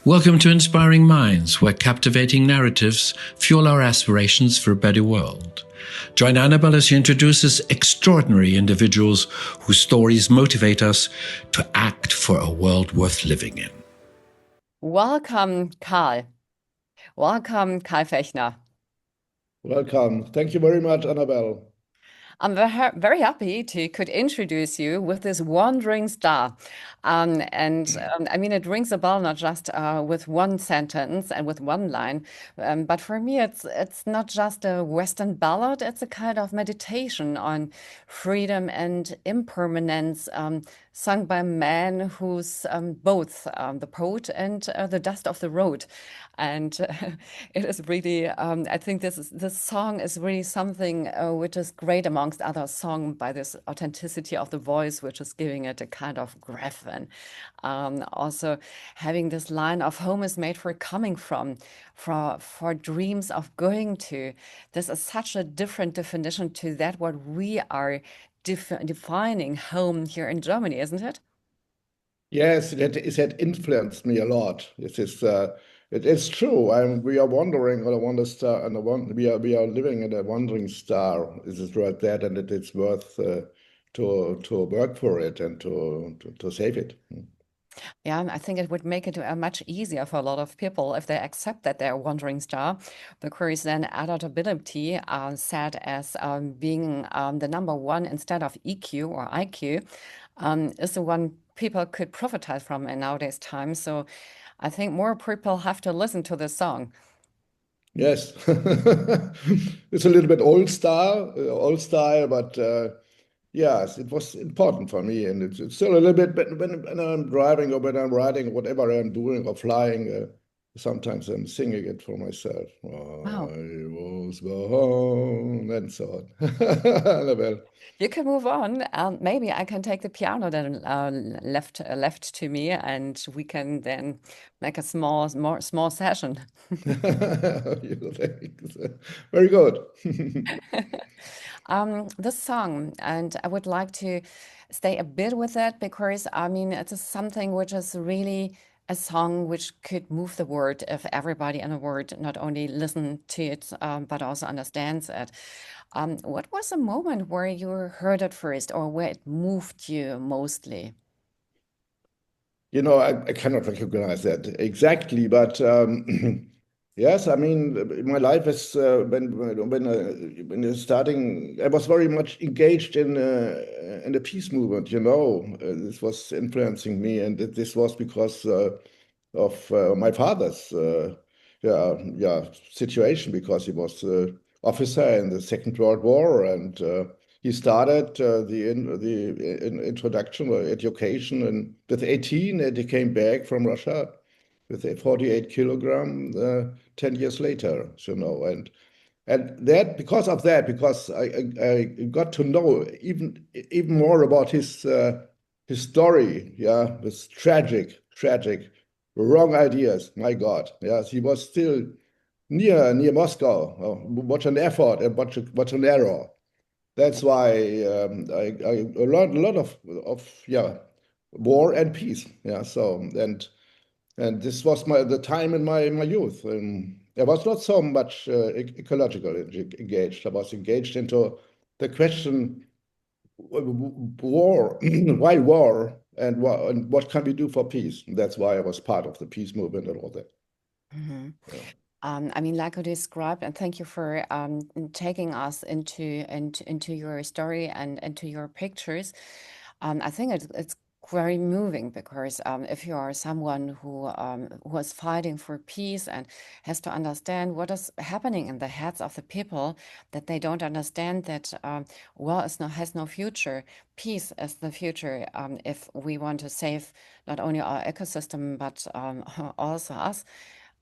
Welcome to Inspiring Minds, where captivating narratives fuel our aspirations for a better world. Join Anabel as she introduces extraordinary individuals whose stories motivate us to act for a world worth living in. Welcome, Karl. Welcome, Karl Fechner. Welcome. Thank you very much, Anabel. I'm very happy to could introduce you with this wandering star. I mean, it rings a bell not just with one sentence and with one line, but for me, it's not just a Western ballad. It's a kind of meditation on freedom and impermanence, sung by a man who's both the poet and the dust of the road. And it is really, I think this song is really something which is great amongst other songs by this authenticity of the voice, which is giving it a kind of breath. And also having this line of home is made for coming from, for dreams of going to. This is such a different definition to that what we are defining home here in Germany, isn't it? Yes, it had influenced me a lot. It is true. We are wandering on a wonder star, and we are living in a wandering star. Is it right that, and it is worth to work for it and to save it. Yeah, I think it would make it much easier for a lot of people if they accept that they're a wandering star, because then adaptability, set as being the number one instead of EQ or IQ, is the one people could profitize from in nowadays time. So I think more people have to listen to this song. Yes, it's a little bit old style, but yes, it was important for me, and it's still a little bit. But when I'm driving or when I'm riding, whatever I'm doing or flying, sometimes I'm singing it for myself. Wow. I was born, and so on. Annabelle. You can move on. Maybe I can take the piano then left to me, and we can then make a small session. You think so? Very good. This song, and I would like to stay a bit with that because I mean it is something which is really a song which could move the world if everybody in the world not only listen to it but also understands it. What was the moment where you heard it first, or where it moved you mostly? You know, I cannot recognize that exactly, but yes, I mean, my life is when you're starting. I was very much engaged in the peace movement. You know, this was influencing me, and this was because of my father's situation, because he was officer in the Second World War, and he started the introduction or education and with 18, and he came back from Russia with a 48 kilogram 10 years later, you know, and that because I got to know even more about his story, yeah, with tragic, wrong ideas. My God, yes, he was still near Moscow. Oh, what an effort and what an error. That's why I a lot of war and peace. Yeah. So and this was the time in my youth. I was not so much ecological engaged. I was engaged into the question war, why war, and what can we do for peace? And that's why I was part of the peace movement and all that. Mhm. Yeah. I mean, like you described, and thank you for taking us into your story and into your pictures. I think it's very moving because if you are someone who is fighting for peace and has to understand what is happening in the heads of the people, that they don't understand that war has no future. Peace is the future if we want to save not only our ecosystem but also us.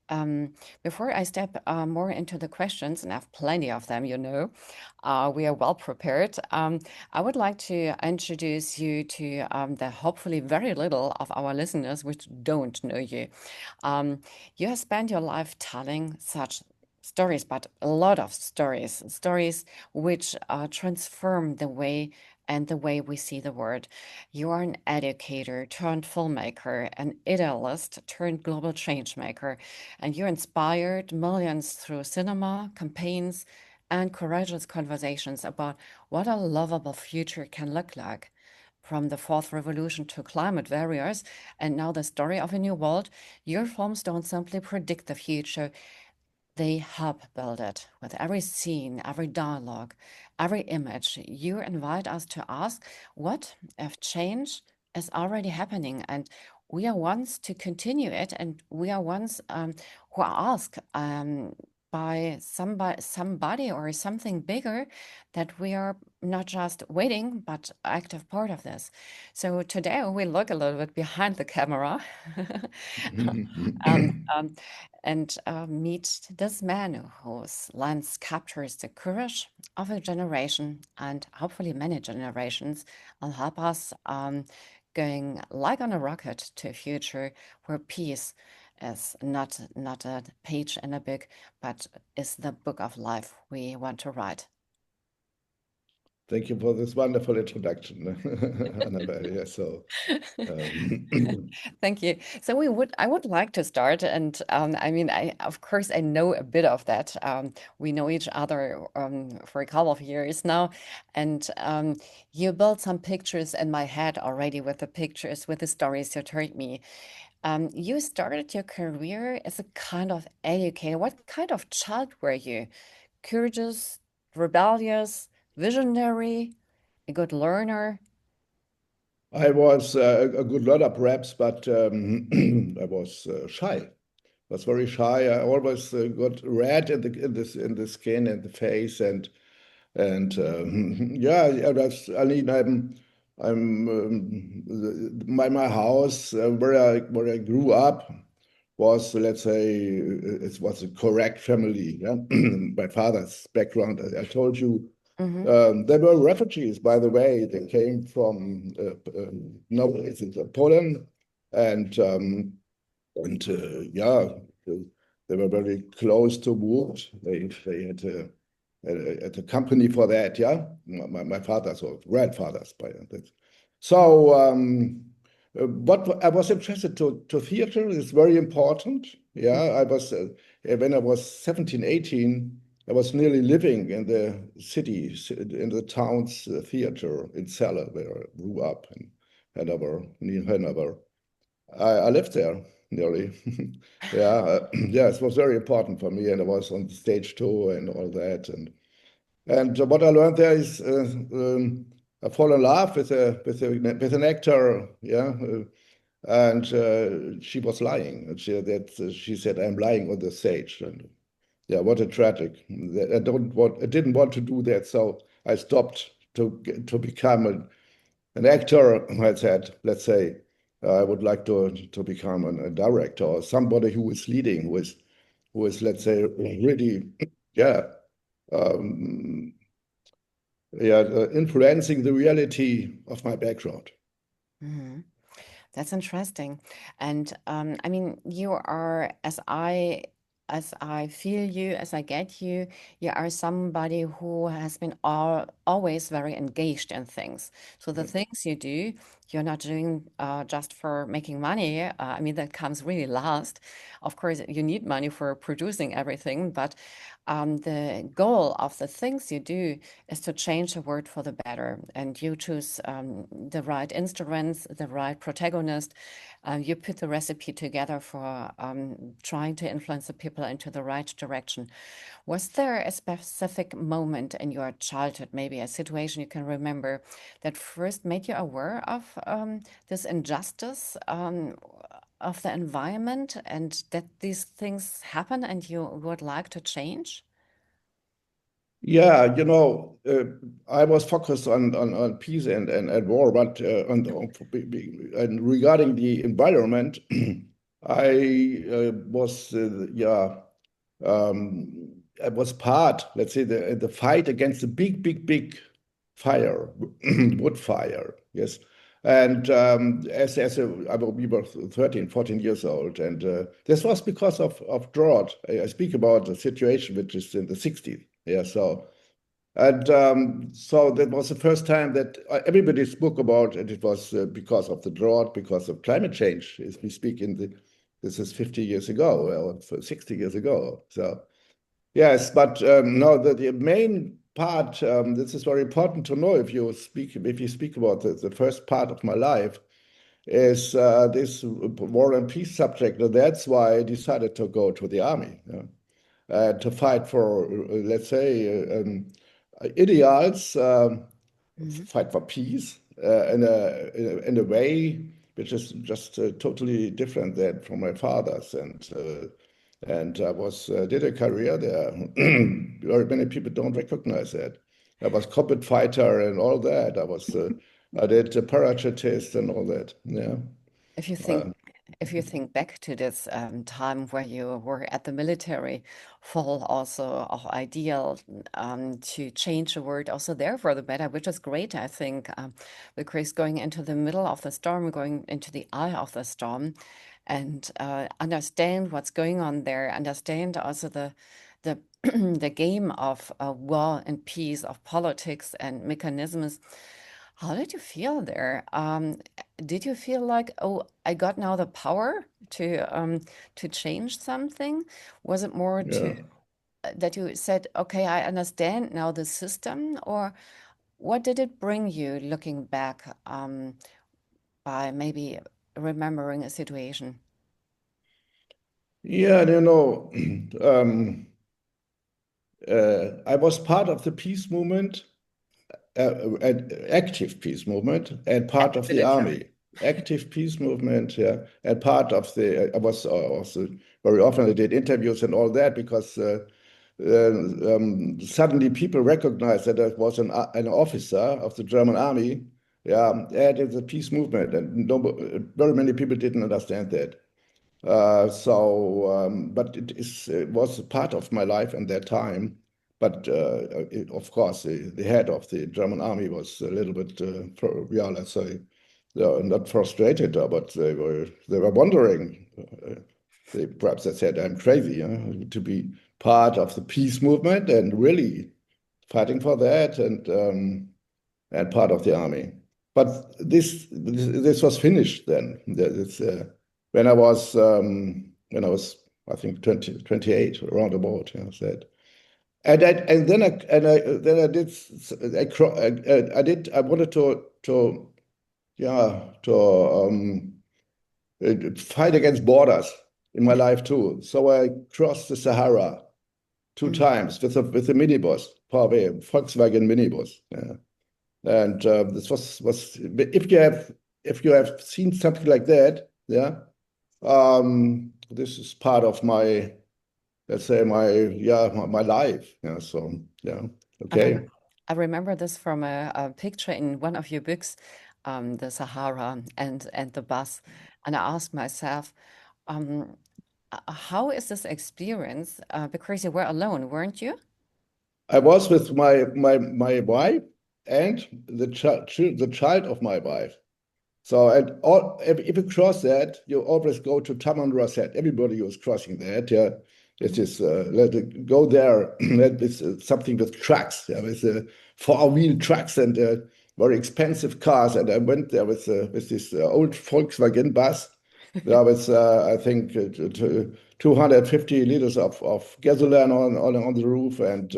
Um, Before I step more into the questions, and I have plenty of them, we are well prepared. I would like to introduce you to the hopefully very little of our listeners which don't know you. You have spent your life telling such stories, but a lot of stories which transform the way and the way we see the world. You are an educator turned filmmaker, an idealist turned global change maker, and you inspired millions through cinema, campaigns, and courageous conversations about what a lovable future can look like. From the fourth revolution to climate warriors, and now the story of a new world, your films don't simply predict the future, they help build it. With every scene, every dialogue, every image, you invite us to ask, what if change is already happening? And we are ones to continue it, and we are ones who are asked by somebody or something bigger, that we are not just waiting, but active part of this. So today we look a little bit behind the camera. um, um, and meet this man whose lens captures the courage of a generation and hopefully many generations, and help us going like on a rocket to a future where peace is not a page in a book, but is the book of life we want to write. Thank you for this wonderful introduction, Anabel. Yeah, so Thank you. So I would like to start, and I mean, of course I know a bit of that. We know each other for a couple of years now, and you built some pictures in my head already with the pictures, with the stories you told me. You started your career as a kind of educator. What kind of child were you? Courageous, rebellious, visionary, a good learner? I was a good learner, perhaps, but I was shy. Was very shy. I always got red in the skin and the face, and yeah, I mean, I'm my house where I grew up was, let's say, it was a correct family. Yeah? My father's background, I told you. Mm-hmm. They were refugees, by the way. They came from no, it's Poland, and yeah, they were very close to war. They had a company for that. Yeah, my father's or grandfather's by that. So what I was interested to theater is very important. Yeah, I was when I was 17, 18. I was nearly living in the city, in the town's theater in Celle, where I grew up in Hanover, near Hanover. I lived there nearly. Yeah, yeah, it was very important for me, and I was on stage too and all that. And what I learned there is I fall in love with an actor. Yeah, and she was lying. And she said I'm lying on the stage, and yeah, what a tragic. I didn't want to do that, so I stopped to become an actor. I said, let's say, I would like to become a director or somebody who is leading, who is, let's say, really, yeah, um, yeah, influencing the reality of my background. Mm-hmm. That's interesting. And I mean, you are, as I feel you, as I get you, you are somebody who has been always very engaged in things. So the things you do, you're not doing just for making money. I mean, that comes really last. Of course, you need money for producing everything, but the goal of the things you do is to change the world for the better. And you choose the right instruments, the right protagonist. You put the recipe together for trying to influence the people into the right direction. Was there a specific moment in your childhood, maybe a situation you can remember, that first made you aware of this injustice of the environment, and that these things happen and you would like to change? Yeah, I was focused on peace and war, but and regarding the environment, I was yeah. I was part, let's say, the fight against the big fire, wood fire, yes. And we were 13, 14 years old, and this was because of drought. I speak about the situation which is in the 60s. Yeah, so And so that was the first time that everybody spoke about it. It was because of the drought, because of climate change, as we speak this is 50 years ago, or 60 years ago. So yes, but no, the main part, this is very important to know if you speak about the first part of my life, is this war and peace subject. And that's why I decided to go to the army, to fight for, let's say, ideals, fight for peace in a way which is just totally different than from my father's. And I did a career there. Very many people don't recognize that. I was combat fighter and all that. I did a parachutist and all that. Yeah. If you think if you think back to this time where you were at the military, full also of ideal to change the world also there for the better, which is great, I think, because going into the middle of the storm, going into the eye of the storm, and understand what's going on there, understand also the the game of war and peace, of politics and mechanisms. How did you feel there? Did you feel like, oh, I got now the power to change something? Was it more to Yeah. that you said, okay, I understand now the system, or what did it bring you looking back by maybe remembering a situation? Yeah, I was part of the peace movement, active peace movement, and At part the of the military. army. Active peace movement, yeah, and part of I was also very often I did interviews and all that because suddenly people recognized that I was an officer of the German army, yeah, and in the peace movement, and very many people didn't understand that. But it was part of my life in that time. But of course, the head of the German army was a little bit, yeah, let's say, not frustrated, but they were wondering. Perhaps they said I'm crazy, to be part of the peace movement and really fighting for that, and part of the army. But this was finished then. When I was, I think, 28, around about, said. I wanted to yeah fight against borders in my life too. So I crossed the Sahara two Mm. times with a minibus, VW Volkswagen minibus. Yeah. And this was if you have seen something like that, yeah, this is part of my, let's say, my life. Yeah, so yeah, I rem okay. I remember this from a picture in one of your books, the Sahara and the bus, and I asked myself, um, how is this experience? Because you were alone, weren't you? I was with my wife and the child of my wife. So if you cross that, you always go to Taman Rasset. Everybody was crossing that. Yeah, it is go there. That is something with trucks. Yeah, with four-wheel trucks and very expensive cars. And I went there with this old Volkswagen bus. Yeah, with I think 250 liters of gasoline on the roof and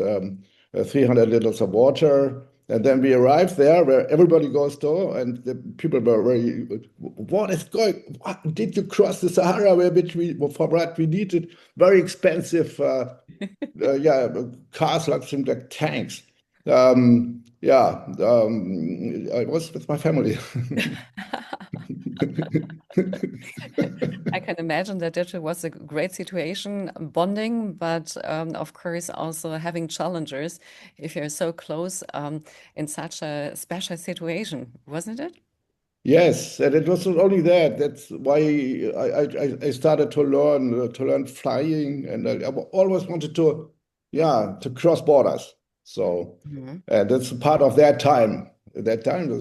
300 liters of water. And then we arrived there where everybody goes to, and the people were very, what is going, what, did you cross the Sahara where which for what we needed very expensive, cars like tanks. I was with my family. I can imagine that it was a great situation, bonding, but of course also having challenges if you're so close in such a special situation, wasn't it? Yes, and it was not only that. That's why I started to learn flying, and I always wanted to cross borders. So, Mhm. and that's part of that time. At that time,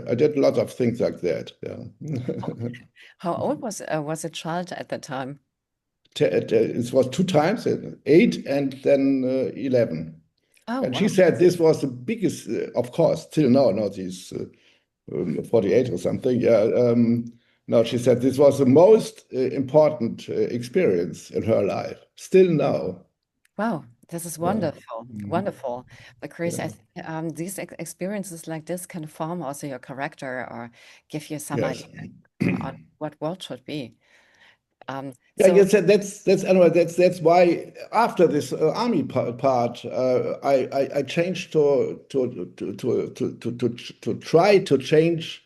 I did a lot of things like that. Yeah, How old was a child at the time? it was two times, 8 and then 11. Oh, And she wow. said this was the biggest, of course, till now, not these 48 or something. Yeah. No, she said this was the most important experience in her life, still now. Wow, this is Yeah. wonderful, Mhm. wonderful. Because Yeah. these experiences like this can form also your character or give you some Yes. idea on what world should be. Yeah, So, yes, that's anyway. That's why after this army part, I changed to try to change,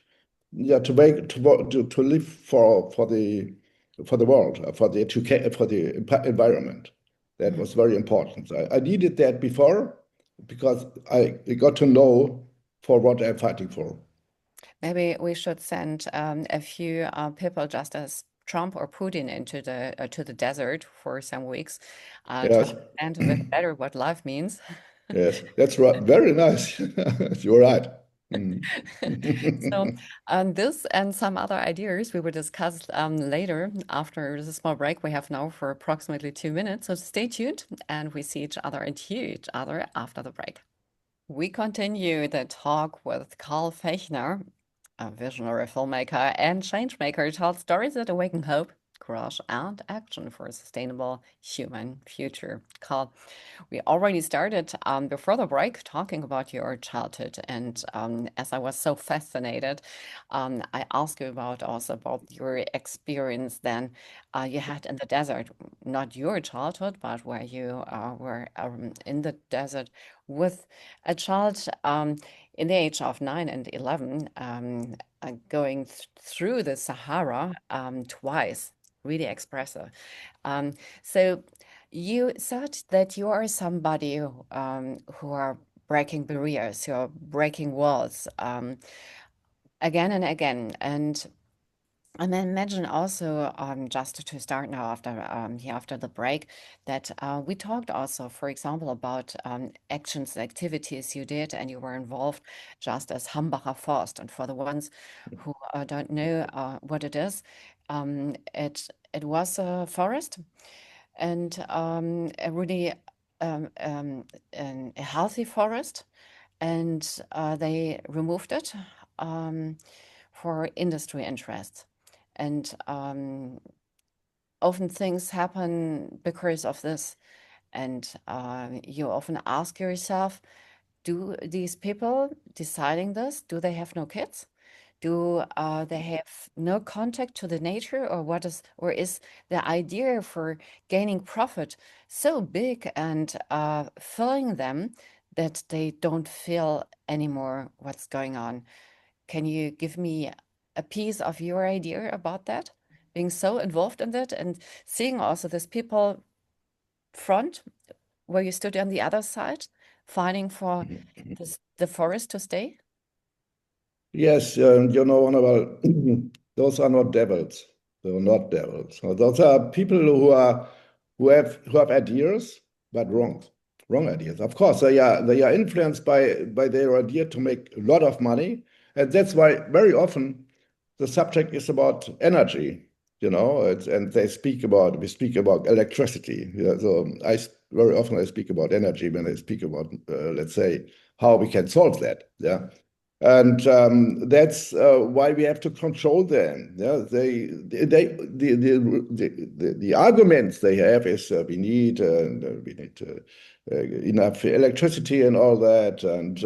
yeah, to make to live for the world, for the education, for the environment. That mhm. was very important. I needed that before because I got to know for what I'm fighting for. Maybe we should send a few people just as Trump or Putin into the to the desert for some weeks to Yes, understand a bit better what life means. yes, that's right. Very nice. You're right. Mm. So, this and some other ideas we will discuss later after the small break we have now for approximately 2 minutes. So stay tuned and we see each other and hear each other after the break. We continue the talk with Carl Fechner, a visionary filmmaker and changemaker who tells stories that awaken hope, courage, and action for a sustainable human future. Carl, we already started before the break talking about your childhood, and as I was so fascinated, I asked you about also about your experience then you had in the desert, not your childhood, but where you were in the desert with a child in the age of 9 and 11 going through the Sahara twice. Really expressive. So you said that you are somebody who are breaking barriers, who are breaking walls again and again. And I imagine also, just to start now after here after the break, that we talked also, for example, about actions, activities you did, and you were involved just as Hambacher Forst. And for the ones who don't know what it is, it was a forest and a really a healthy forest, and they removed it for industry interests. And often things happen because of this. And you often ask yourself, do these people deciding this, do they have no kids? Do they have no contact to the nature, or what is, or is the idea for gaining profit so big and filling them that they don't feel anymore what's going on? Can you give me a piece of your idea about that? Being so involved in that and seeing also this people front where you stood on the other side, fighting for this, the forest to stay? Yes, Anabel, those are not devils. They are not devils. So those are people who have ideas, but wrong ideas. Of course, they are influenced by their idea to make a lot of money, and that's why very often the subject is about energy. And we speak about electricity. Yeah, so very often I speak about energy when I speak about, let's say, how we can solve that. Yeah. And that's why we have to control them. Yeah, the arguments they have is we need enough electricity and all that, and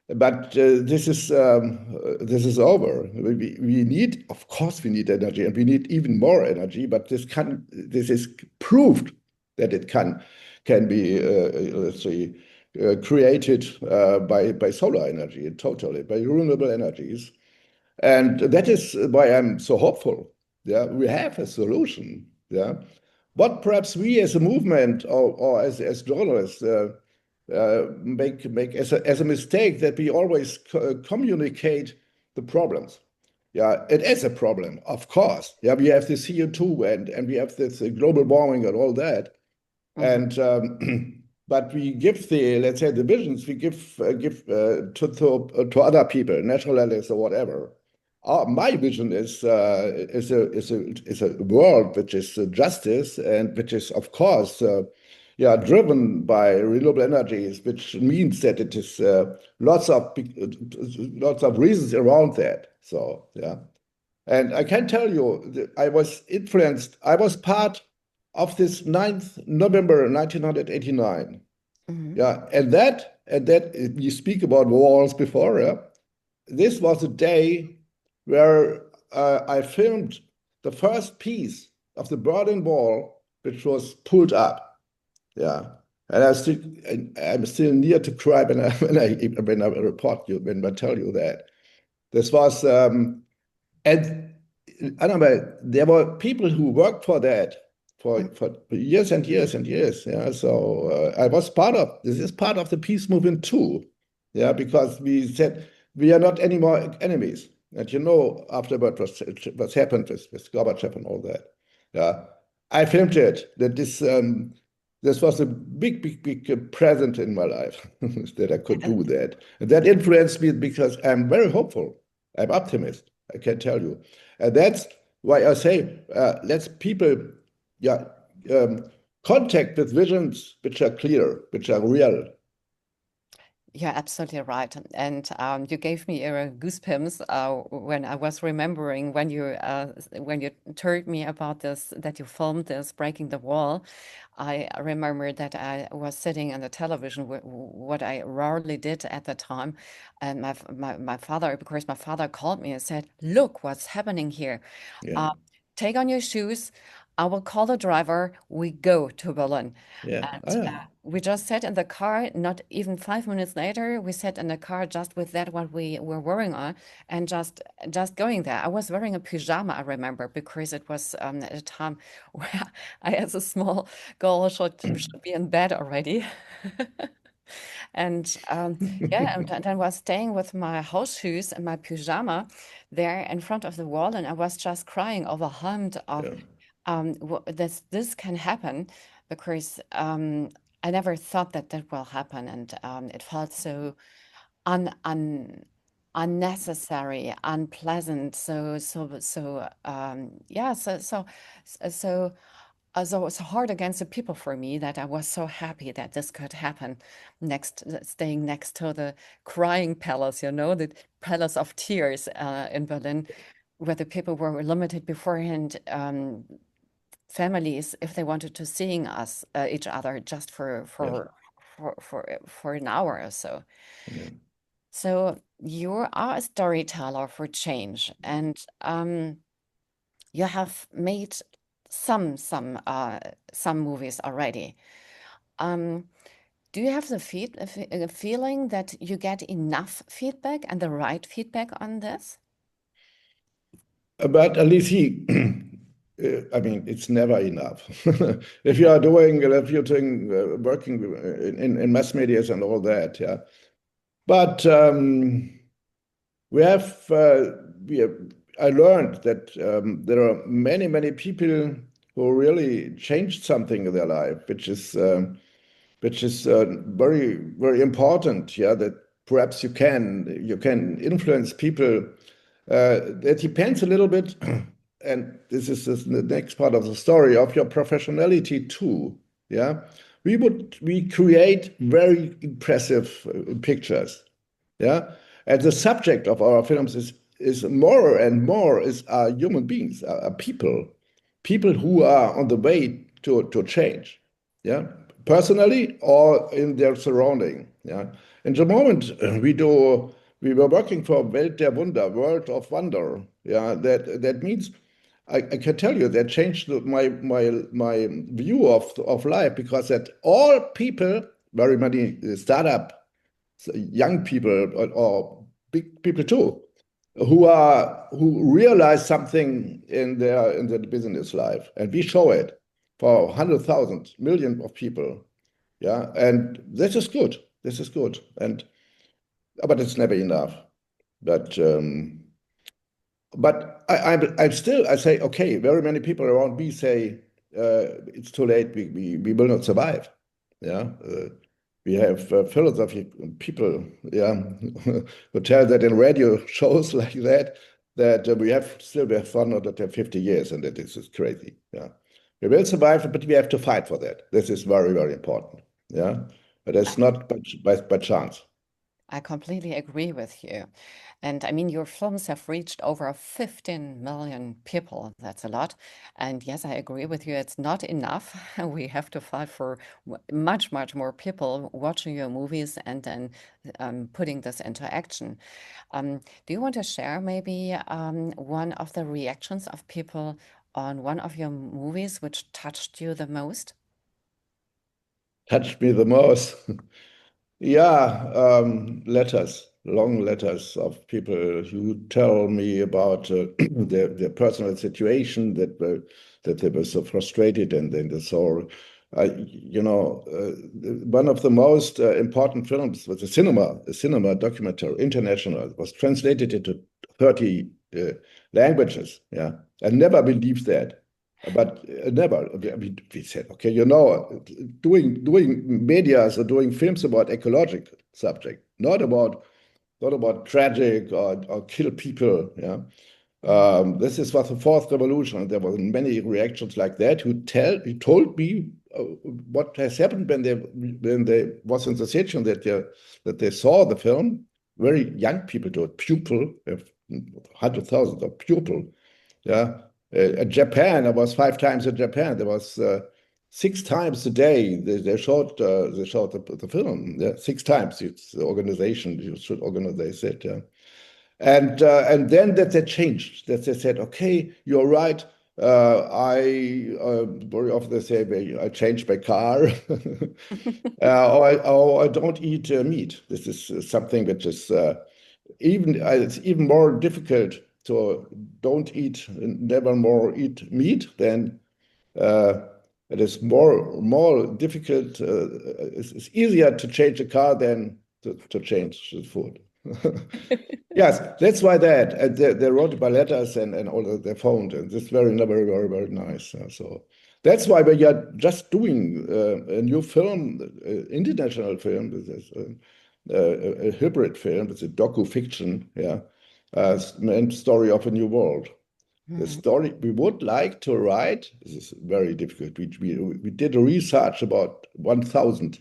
but this is over. We need, of course, we need energy, and we need even more energy. But this is proved that it can be let's say created by solar energy, totally by renewable energies, and that is why I'm so hopeful. Yeah, we have a solution. Yeah, but perhaps we as a movement or as journalists make as a mistake that we always communicate the problems. Yeah, it is a problem, of course. Yeah, we have the CO2 and we have this global warming and all that. Mhm. And but we give the, let's say, the visions we give to other people, nationalists or whatever. My vision is a world which is justice and which is, of course, driven by renewable energies, which means that it is lots of reasons around that. So yeah, and I can tell you, I was influenced. I was part of this 9th November 1989. Yeah, and that you speak about walls before. Yeah, this was a day where I filmed the first piece of the Berlin Wall, which was pulled up. Yeah, and I'm still near to cry when I report you when I tell you that this was and Anabel, there were people who worked for that for years and years and years. Yeah, so I was part of this is part of the peace movement too. Yeah, because we said we are not anymore enemies. And you know, afterward what's happened with Gorbachev and all that. Yeah, I filmed it. This was a big present in my life that I could do that. And that influenced me because I'm very hopeful. I'm optimist. I can tell you. And that's why I say let's people yeah, contact with visions which are clear, which are real. You're absolutely right. And you gave me goosebumps when I was remembering when you told me about this, that you filmed this breaking the wall. I remember that I was sitting on the television, what I rarely did at the time, and my father, because my father called me and said, "Look, what's happening here. Yeah, Uh, Take on your shoes. I will call the driver. We go to Berlin." yeah, And we just sat in the car. Not even 5 minutes later, we sat in the car just with that what we were wearing on, and just going there. I was wearing a pajama, I remember, because it was at a time where I, as a small girl, should be in bed already. And yeah, and then was staying with my house shoes and my pajama there in front of the wall, and I was just crying, overwhelmed of yeah, this can happen, because I never thought that that will happen, and it felt so un, un unnecessary, unpleasant, yeah, so it was hard against the people for me, that I was so happy that this could happen, staying next to the crying palace, the palace of tears in Berlin, where the people were limited beforehand, families, if they wanted to seeing us each other just yeah, for an hour or so. yeah. So you are a storyteller for change, and you have made some movies already. Um, do you have the feeling that you get enough feedback and the right feedback on this? But at least I mean, it's never enough. If you're doing working in mass media and all that, yeah. But we have, we have, I learned that there are many people who really changed something in their life, which is very important. Yeah, that perhaps you can influence people. That depends a little bit, and this is the next part of the story of your professionality too. Yeah, we create very impressive pictures. Yeah, and the subject of our films is more and more is human beings, are people who are on the way to change. Yeah, personally or in their surrounding. Yeah, in the moment we were working for Welt der Wunder, World of Wonder. Yeah, that means I can tell you that changed my view of life, because that all people, very many startup young people or big people too, who realize something in their business life, and we show it for 100,000 million of people. Yeah, and this is good. This is good, and but it's never enough. But I still I say okay. Very many people around me say it's too late. We will not survive. Yeah. We have philosophy people, yeah, who tell that in radio shows like that we have 450 years, and that is just crazy. Yeah, We will survive, but we have to fight for that. This is very, very important. Yeah, but it's not by chance. I completely agree with you. And I mean, your films have reached over 15 million people. That's a lot. And yes, I agree with you. It's not enough. We have to fight for much, much more people watching your movies and then putting this into action. Do you want to share maybe one of the reactions of people on one of your movies which touched you the most? Touched me the most. Yeah, letters, long letters of people who tell me about their personal situation that they were so frustrated and then they saw, one of the most important films was a cinema documentary, international. It was translated into 30 languages. Yeah, I never believed that. But never. We said, okay, doing medias or doing films about ecological subject, not about tragic or kill people. Yeah, this is was the fourth revolution. There were many reactions like that who told me what has happened when they was in the situation that they saw the film. Very young people do it, pupil, 100,000 of pupil. Yeah. Japan, I was 5 times in Japan. There was 6 times a day they showed the film. Yeah, 6 times. It's the organization you should organize it. Yeah. And then that they changed. That they said, okay, you're right. I very often they say I changed my car, or I don't eat meat. This is something which is it's even more difficult to never more eat meat than uh, it is more difficult. It's easier to change a car than to change the food. Yes, that's why that they wrote by letters and all that they found, and it's very, very, very, very nice. So that's why we are just doing a new film, international film. This is a hybrid film. It's a docu-fiction, yeah, and story of a new world. The Hmm. story we would like to write. This is very difficult. We did a research about 1,000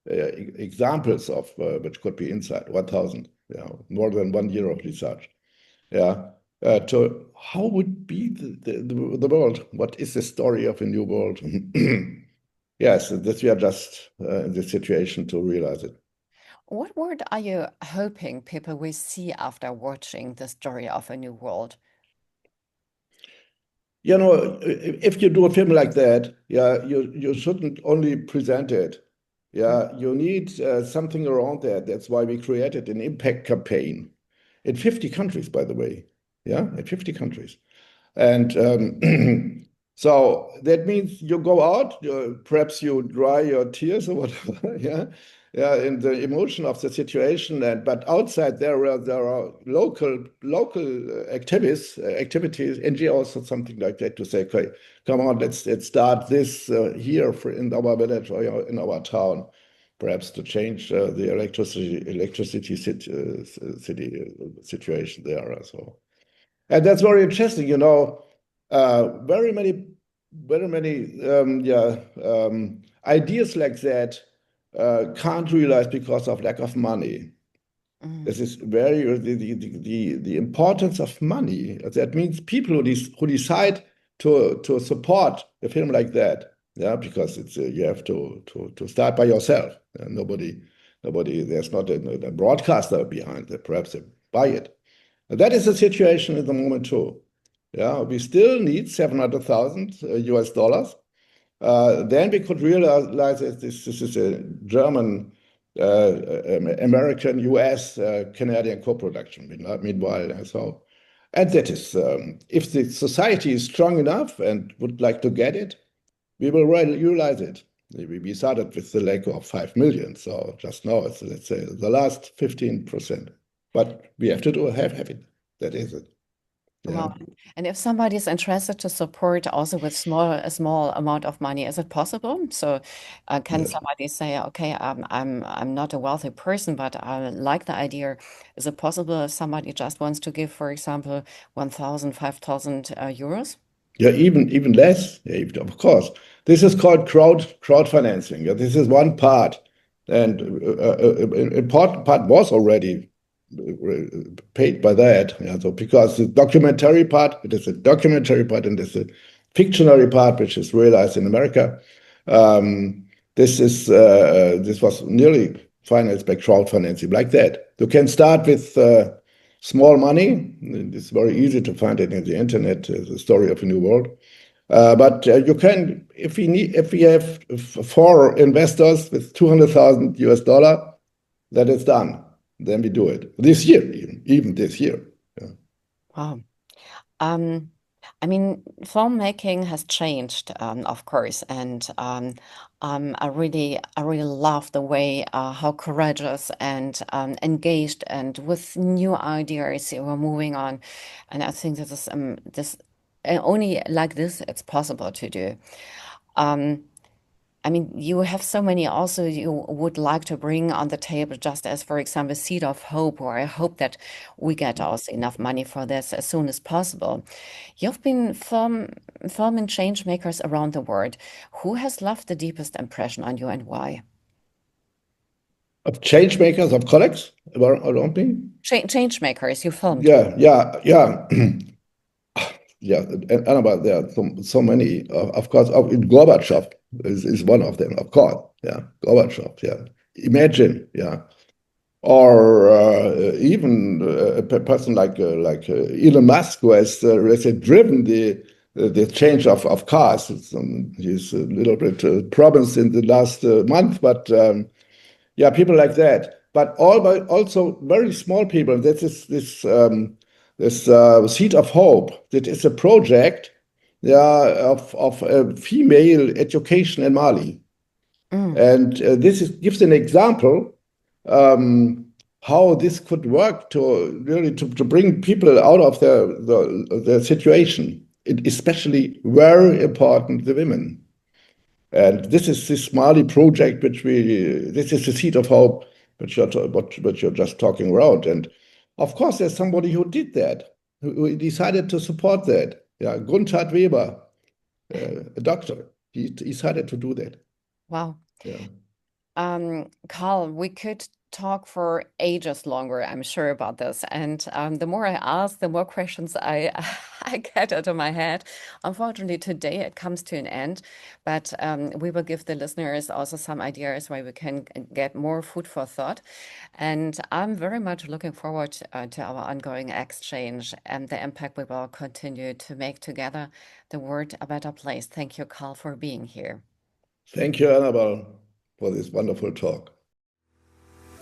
examples of which could be inside 1,000. Yeah, more than 1 year of research. Yeah, to how would be the world? What is the story of a new world? Yes, that we are just in this situation to realize it. What word are you hoping people will see after watching the story of a new world? If you do a film like that, yeah, you shouldn't only present it. Yeah, you need something around that. That's why we created an impact campaign in 50 countries, by the way. Yeah, in 50 countries. And so that means you go out, perhaps you dry your tears or whatever, yeah, yeah, in the emotion of the situation. And but outside there are local activities, NGOs or something like that to say, okay, come on, let's start this here in our village or in our town, perhaps to change the electricity situation there. So. And that's very interesting, very many yeah, ideas like that can't realize because of lack of money. Mm. This is very the importance of money. That means people who decide to support a film like that, yeah, because it's you have to start by yourself. Nobody, there's not a broadcaster behind it. Perhaps they buy it. And that is the situation at the moment too. Yeah, we still need 700,000 US dollars. Then we could realize that this is a German, American, US, Canadian co-production. Meanwhile, and that is, if the society is strong enough and would like to get it, we will realize it. We started with the lack of 5 million, so just now it's, let's say, the last 15%. But we have to have it. That is it. Yeah. Wow. And if somebody is interested to support also with a small amount of money, is it possible? So, can Yes. somebody say, okay, I'm not a wealthy person, but I like the idea. Is it possible if somebody just wants to give, for example, 1,000, 5,000 euros? Yeah, even less, yeah, of course. This is called crowdfinancing. Yeah, this is one part, and an important part was already paid by that. Yeah, so because the documentary part, it is a documentary part, and there's a fictionary part which is realized in America. This was nearly financed by crowdfinancing, like that. You can start with small money. It's very easy to find it in the internet. The story of a new world. But you can, if we have 4 investors with $200,000, that is done. Then we do it this year, even this year. Yeah. Wow. I mean, filmmaking has changed, of course, and I really love the way how courageous and engaged and with new ideas you are moving on, and I think this only like this it's possible to do. Um, I mean, you have so many also you would like to bring on the table, just as, for example, seed of hope, or I hope that we get also enough money for this as soon as possible. You've been filming change makers around the world. Who has left the deepest impression on you and why? Of change makers, of colleagues around me. Change makers you filmed. Yeah, yeah, yeah. Yeah, and Anabel, there are so many. Of course, Gorbachev is one of them. Of course, yeah, Gorbachev. Yeah, imagine, yeah, or even a person like Elon Musk, who has let's say, driven the change of cars. He's a little bit problems in the last month, but yeah, people like that. But also very small people. That is this Seed of Hope. That is a project, yeah, of female education in Mali. And gives an example how this could work to really to bring people out of their situation. Especially very important the women. And this is this Mali project, this is the Seed of Hope, which you're just talking about. And of course, there's somebody who did that, who decided to support that. Yeah, Gunther Weber, a doctor, he decided to do that. Wow. Yeah. Carl, we could talk for ages longer, I'm sure, about this. And the more I ask, the more questions I I get out of my head. Unfortunately, today it comes to an end, but we will give the listeners also some ideas where we can get more food for thought. And I'm very much looking forward to our ongoing exchange and the impact we will continue to make together the world a better place. Thank you, Carl, for being here. Thank you, Anabel, for this wonderful talk.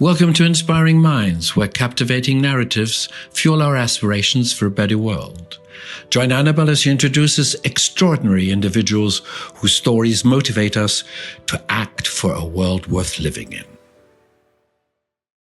Welcome to Inspiring Minds, where captivating narratives fuel our aspirations for a better world. Join Anabel as she introduces extraordinary individuals whose stories motivate us to act for a world worth living in.